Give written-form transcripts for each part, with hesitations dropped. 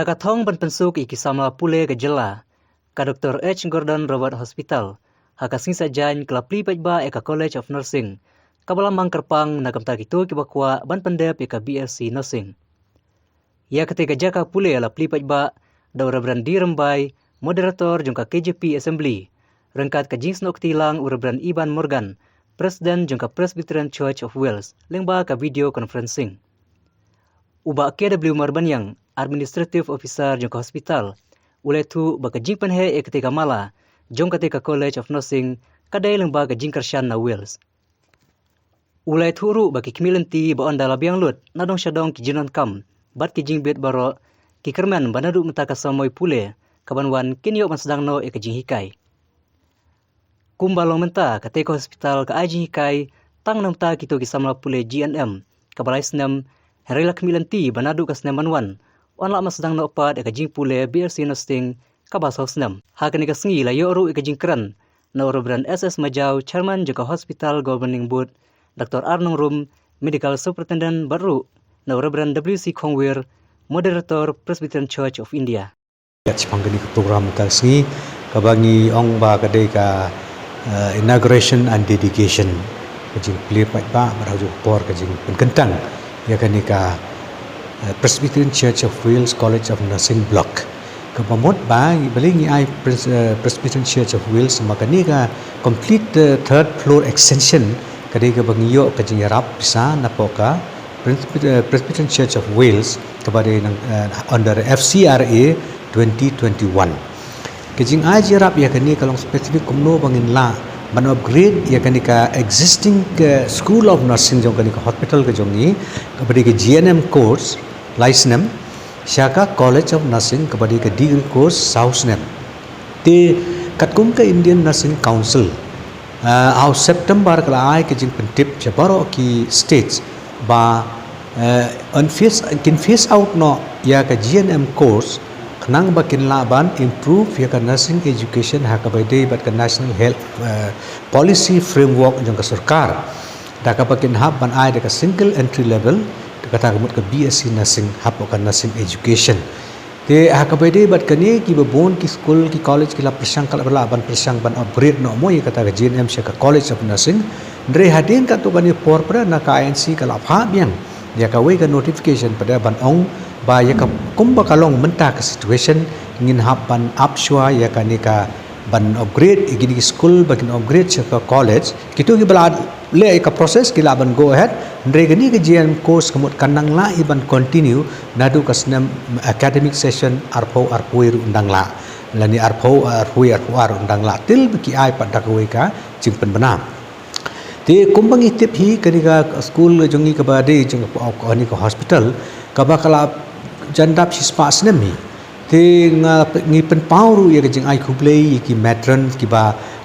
Dakathong ban pensuk ikisamla pule ke jela. Ka Dr. H. Gordon Robert Hospital. Hakasing sajan kelapli pajba eka College of Nursing. Kabalambang kerpang nakamta kitu kibakwa ban pendep eka BSc Nursing. Ya ketika jaka pule lapli pajba daura brandi rembai moderator jungka KJP Assembly. Rengkat kajing snok tilang urabran Iban Morgan, Presiden jungka Presbyterian Church of Wales, lengba ka video conferencing. Uba KW Marbanyang, Administrative Officer jungka hospital, ulai tu bakajing penhe ketika mala, jong ketika College of Nursing, kadai lengba kajing kersyan na Wales. Ulai tu ru baki kimilanti ba onda labiang lut, nadong syadong kijinon kam, bat kijing bet baro, kikerman banadu metaka samoy pule, kabanwan kinyo masdang no kajing hikai. Kumbalong menta ketika hospital ka ajing hikai, tang namta kito kisamla pule GNM, kabalai senam, herila kemilanti banadu kasnemanwan, onla masdang no opat kajing pule BSc Nursing, kabasau senam. Hakani kasengi la yoru kajing keran, na urubran SS Majau, Chairman juga Hospital Governing Board, Dr. Arnong Rum, Medical Superintendent baru, na urubran WC Kongwir, Moderator Presbyterian Church of India. Panggani program kasni kabangi ong ba kadai ka inauguration and dedication kajing clear pa maraju por kajing penkentang ya kanika Presbyterian Church of Wales College of Nursing Block kabamot ba balingi ai Presbyterian Church of Wales makanika complete the third floor extension kadai ka bangiyo kajing yarap bisa napoka Presbyterian Church of Wales kabade under FCRA 2021. Kajing aji rap ya kani kalong spesifik kumno bangin la ban upgrade ya kani ka existing School of Nursing jong kani ka hospital ka jongi kabadi ka GNM course license Shaka College of Nursing kabadi ka degree course Southnem te katkum ka Indian Nursing Council au September kala ai kajing pentip jabaro ki states ba kin face out no ya ka GNM course kenang bakin laban improve ya ka nursing education hakabai bat ka national health policy framework jong ka sarkar da ka bakin hab ban ai da ka single entry level da ka tagamut ka BSc nursing hab ka nursing education te hakabai bat kani ki babon ki school ki college ki la persang kala bala ban persang ban upgrade no mo ya kata ka GNM sya ka College of Nursing ndre hadin ka to kani por pra na ka INC kala pha biang ya ka we ka notification pada ban ong ba ya ka kumba kalong menta ka situation ngin hapan upshwa ya ka ni ka ban upgrade igini school bakin upgrade ka college kitu gi bala le ka process ki laban go ahead ndre gani ka GN course kamut kanang la iban continue nadu ka snam academic session arpo undang la lani arpo undang la til ki ai padak we ka jingpen benam te kumbang itip hi kaniga school jongi ka bade jong ani ka hospital ka bakala jandap sispa snemi te ngi pen pauru ya jing ai kublei ki matron ki ba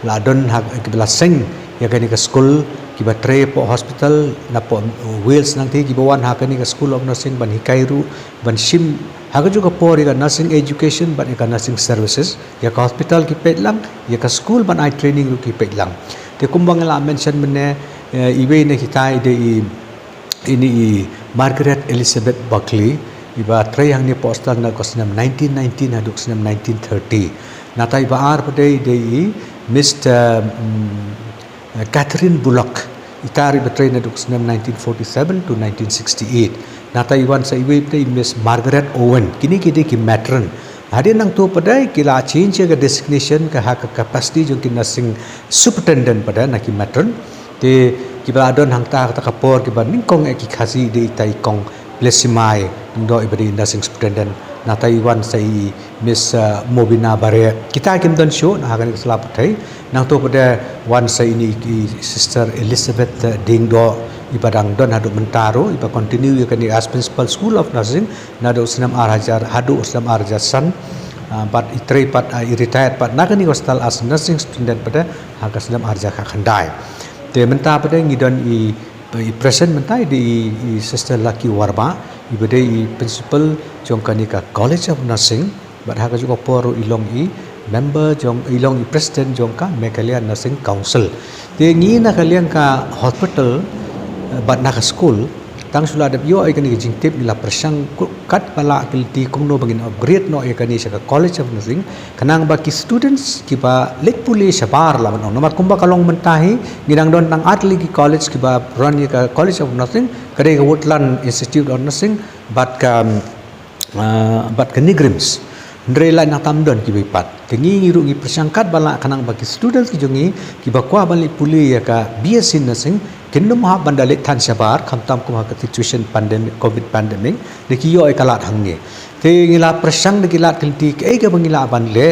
ladon ha ki bla seng ya kani ka school ki ba tre po hospital na po Wales nang te ki bawan ha kani ka School of Nursing ban hikairu ban sim ha ka juga por ya nursing education ban ka nursing services ya ka hospital ki petlang ya ka school ban ai training ru ki petlang te kumbang la mention mene iwe ne hitai de ini Margaret Elizabeth Buckley iba tray yang ni postal na kosnam 1919 haduk snam 1930 natai baar padai de Mr. Catherine Bullock itari betray na duk snam 1947 to 1968 natai wan sa iwe padai Miss Margaret Owen kini kidi ki matron hadin nang tu padai kila change ka designation ka hak capacity jong ki nursing superintendent pada na ki matron te kiba adon hangta ta kapor kiba ningkong ki khasi de itai kong Plesimai ndo ibadi nursing superintendent na Taiwan sai Miss Mobina Bare kita kim don show na hagan selap thai nang to pada wan sai ni ki sister Elizabeth Dingdo ibadang don hadu mentaro iba continue kan as principal School of Nursing na do sinam arhajar hadu sinam arhajar san but itre pat retired pat nagani hostel as nursing student pada haga sinam arhajar khandai te menta pada ngidon present mentai di Sister Lucky Warma ibade principal jong kanika College of Nursing bat haga juga por ilong member jong ilong president jong ka Meghalaya Nursing Council te ngi na kalian ka hospital bat na school tang sula dep yo ikani jing tip ila persang kat bala kilti kumno bangin upgrade no ikani sa college of nursing kanang baki students kiba lek puli sabar lawan nomor kumba kalong mentahi ginang don tang atli ki college kiba run ka college of nursing kade ka woodland institute of nursing bat ka nigrims ndre la na tamdon ki bipat tengi ngiru ngi persangkat bala kanang baki students ki jongi kiba kwa bali puli ya ka BSc nursing Kingdom ha bandalik tan sabar kamtam kumha ka situation pandemic covid pandemic dikiyo ay kalat hangge te ngila persang dikilat kilti ke ga bangila banle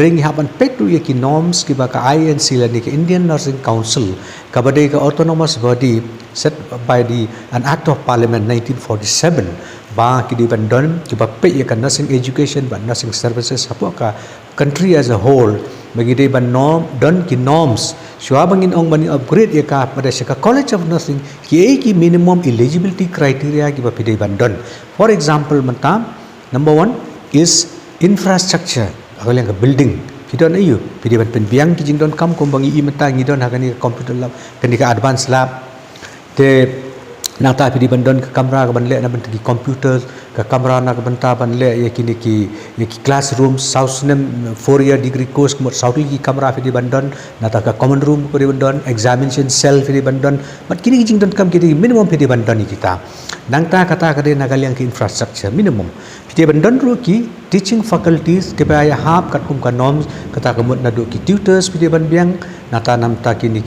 ring ha ban pek tu ki norms ki ba ka INC la ni Indian Nursing Council ka bade ka autonomous body set by the an act of parliament 1947 ba ki di bandon ki ba pe ya ka nursing education ba nursing services hapo ka country as a whole bagi de ban norm don ki norms Shua bangin ong bani upgrade ya ka pada syaka college of nursing ki minimum eligibility criteria ki ba pidai bandon. For example mentam number 1 is infrastructure agak yang building kidon ayu pidai ban penbiang ki jing don kam kom bangi i menta ngidon hagani computer lab kani ka advanced lab te nata pidai bandon ka kamera ka ban le na ban ki computers ka kamera na ka banta ban le ya kini ki classroom south nem 4-year degree course kumot south ki kamera pidai bandon nata ka common room ko bandon examination cell pidai bandon mat kini jing don kam kini minimum pidai bandon ni kita nangta kata kade nagaliang ki infrastructure minimum pidai bandon ru ki teaching faculties ke baya hap kat kum ka norms kata kamot na do ki tutors pidai bandbiang nata namta kini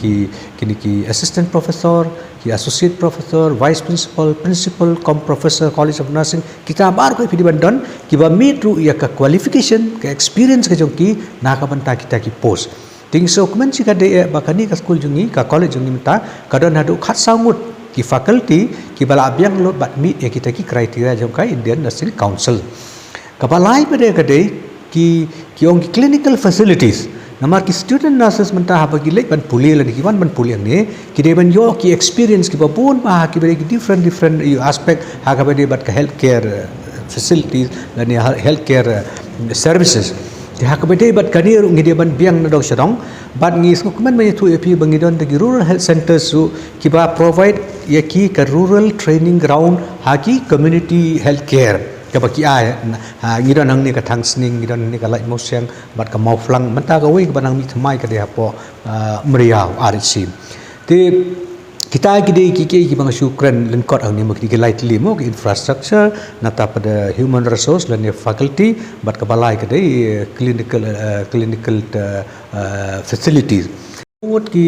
ki assistant professor ki associate professor vice principal professor college of nursing kita bar ko pidi bandon ki ba meet ru ya ka qualification ka experience ka jong ki na ka banta kita ki post ting so kumen si ka de bakani ka school jungi ka college jungi mita kadon hadu khat sangut ki faculty ki bala abyang lo bat meet ya kita ki criteria jong ka Indian Nursing Council ka balai pade ka de ki ong clinical facilities namar ki student nurses menta ha bagi lek ban puli la ki ban puli ang ni ki de ban yo ki experience ki ba pun ba ki beri different aspect ha ka beri bat ka healthcare facilities dan healthcare services ti ha ka beri bat ka ni ngi de ban biang na dog sarong bat ngi sko kuman me tu ep bangi don de rural health centers su ki ba provide ya ki ka rural training ground ha ki community healthcare kabaki ay ngidon hang ni ka thang sning ngidon ni ka lai mo siang bat ka mau flang manta ka wi banang mi thmai ka de hapo mriau arisi te kita gide ki bang syukran len kot ang ni mak ki lightly mo ki infrastructure nata pada human resource lan ni faculty bat ka balai ka de clinical facilities Ngut ki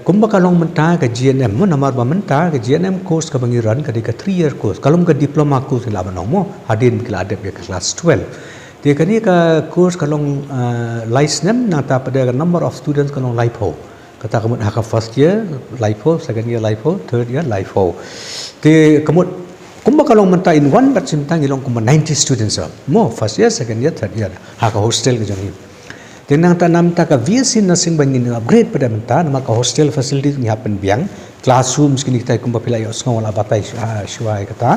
kumba kalong menta ka GNM mo namar ba menta ka GNM course ka bangi run ka 3-year course kalom ka diploma course la banong mo hadin kila adep ka class 12 te kani ka course kalong license nata pada number of students kalong lipo kata kamut haka first year lipo second year lipo third year lipo te kamut kumba kalong menta in one batch menta ngilong kumba 90 students mo first year second year third year haka hostel ka jong Tenang tanam ta ka VSc nursing bangin upgrade pada menta nama ka hostel facilities ni happen biang classrooms kini kita kumba pilai osngong wala batai shuai kata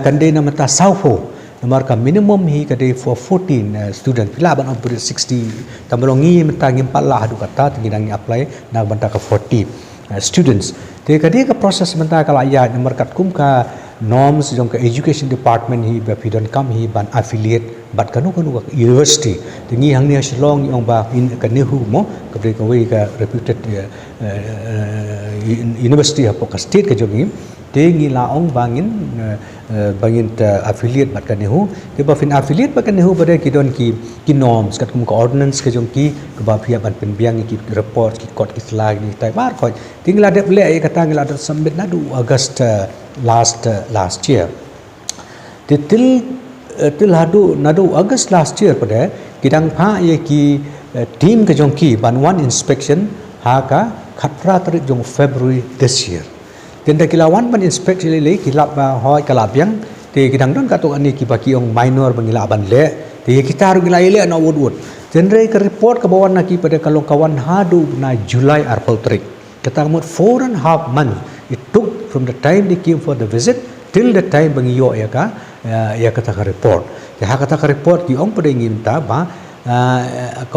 kande nama ta sauho nama ka minimum hi kade for 14 student pila ban upgrade 60 tamrongi menta ngim pala hadu kata tinginang apply na banta ka 40 students te kade ka process menta ka ya nama kat kum ka norms jong ka education department hi ba pidon kam hi ban affiliate bat kanu university tingi hang ni Shillong yong ba in ka nehu mo ka bre ka we ka reputed university ha ka state ka jogi tingi la ong bangin affiliate bat ka nehu ke ba fin affiliate ba ka nehu ba ki don ki norms kat kum ka ordinance ka jong ki ka ba phia ban pen biang ki report ki court ki slag ni tai bar ko tingla de le ai kata ngila de submit na du August last year till nadu August last year pada kidang pha ye ki team ka jong ki ban one inspection ha ka khatra tarik jong February this year tenda kilawan ban inspection le kilap ba hoi kala biang te kidang don ka to ani ki baki ong minor bangila ban le te kita ru gila ile na wud tenre ka report ka bawan na ki pada kalong kawan hadu na July arpal tarik kata mut 4.5 months it took from the time they came for the visit till the time bangi yo ya kata ka report ya kata ka report ki ong pada ngim ta ba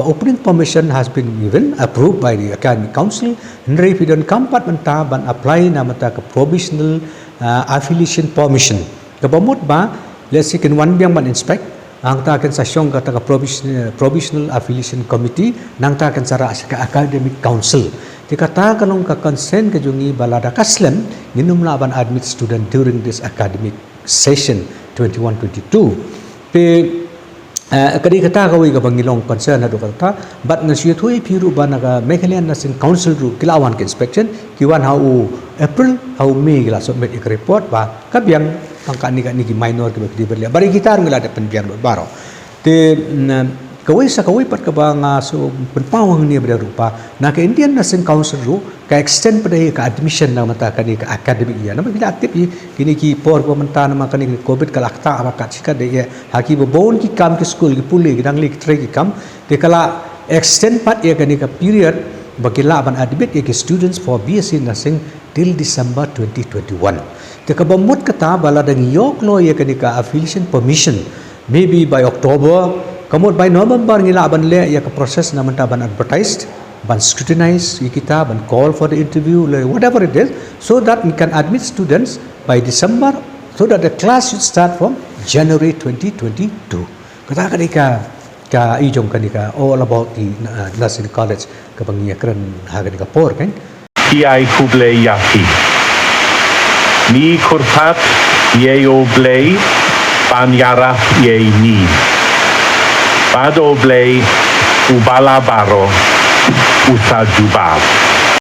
opening permission has been given approved by the Academic Council. Henry pidon kampat menta ban apply na mata ke provisional affiliation permission. Kabamot ba let's say kin one biang ban inspect ang ta kan sasyong kata ke provisional affiliation committee nang ta kan sara ka academic council. Dikata kanong ka consent ke jungi balada kaslen nginum la ban admit student during this academic session 21-22. Pe kadi kata kawi ka bangilong concern na do kata but na siya thui piru banaga Mekhelian Nursing Council ru kilawan ke inspection kiwan hau April hau May kila submit ik report ba kabyang angka ni minor ke di berlia bari kita ngila ada penbiang baro te kawi sa kawi pat ka banga so penpawang ni ber rupa na ke Indian Nursing Council ru ka extend pada ka admission na mata kani ka academic ya na bila aktif kini ki por ko menta na kani covid kala akta apa ka chika de haki bo bon ki kam ke school ki pule ki dang lik tre ki kam te kala extend pat ya kani ka period bakila ban admit ya ki students for BSc Nursing till December 2021 te ka bamut kata bala dang yok lo ya kani ka affiliation permission maybe by October kamot by November ngila ban le ya ka process na menta ban advertised ban scrutinize kita ban call for the interview whatever it is so that we can admit students by December so that the class should start from January 2022 kata ka ijong kanika all about the nursing college ka bangia kran haga por kan ai kuble yaki ni kurpat ye oblei banyara ye ni bad oblei ubala baro usa jubab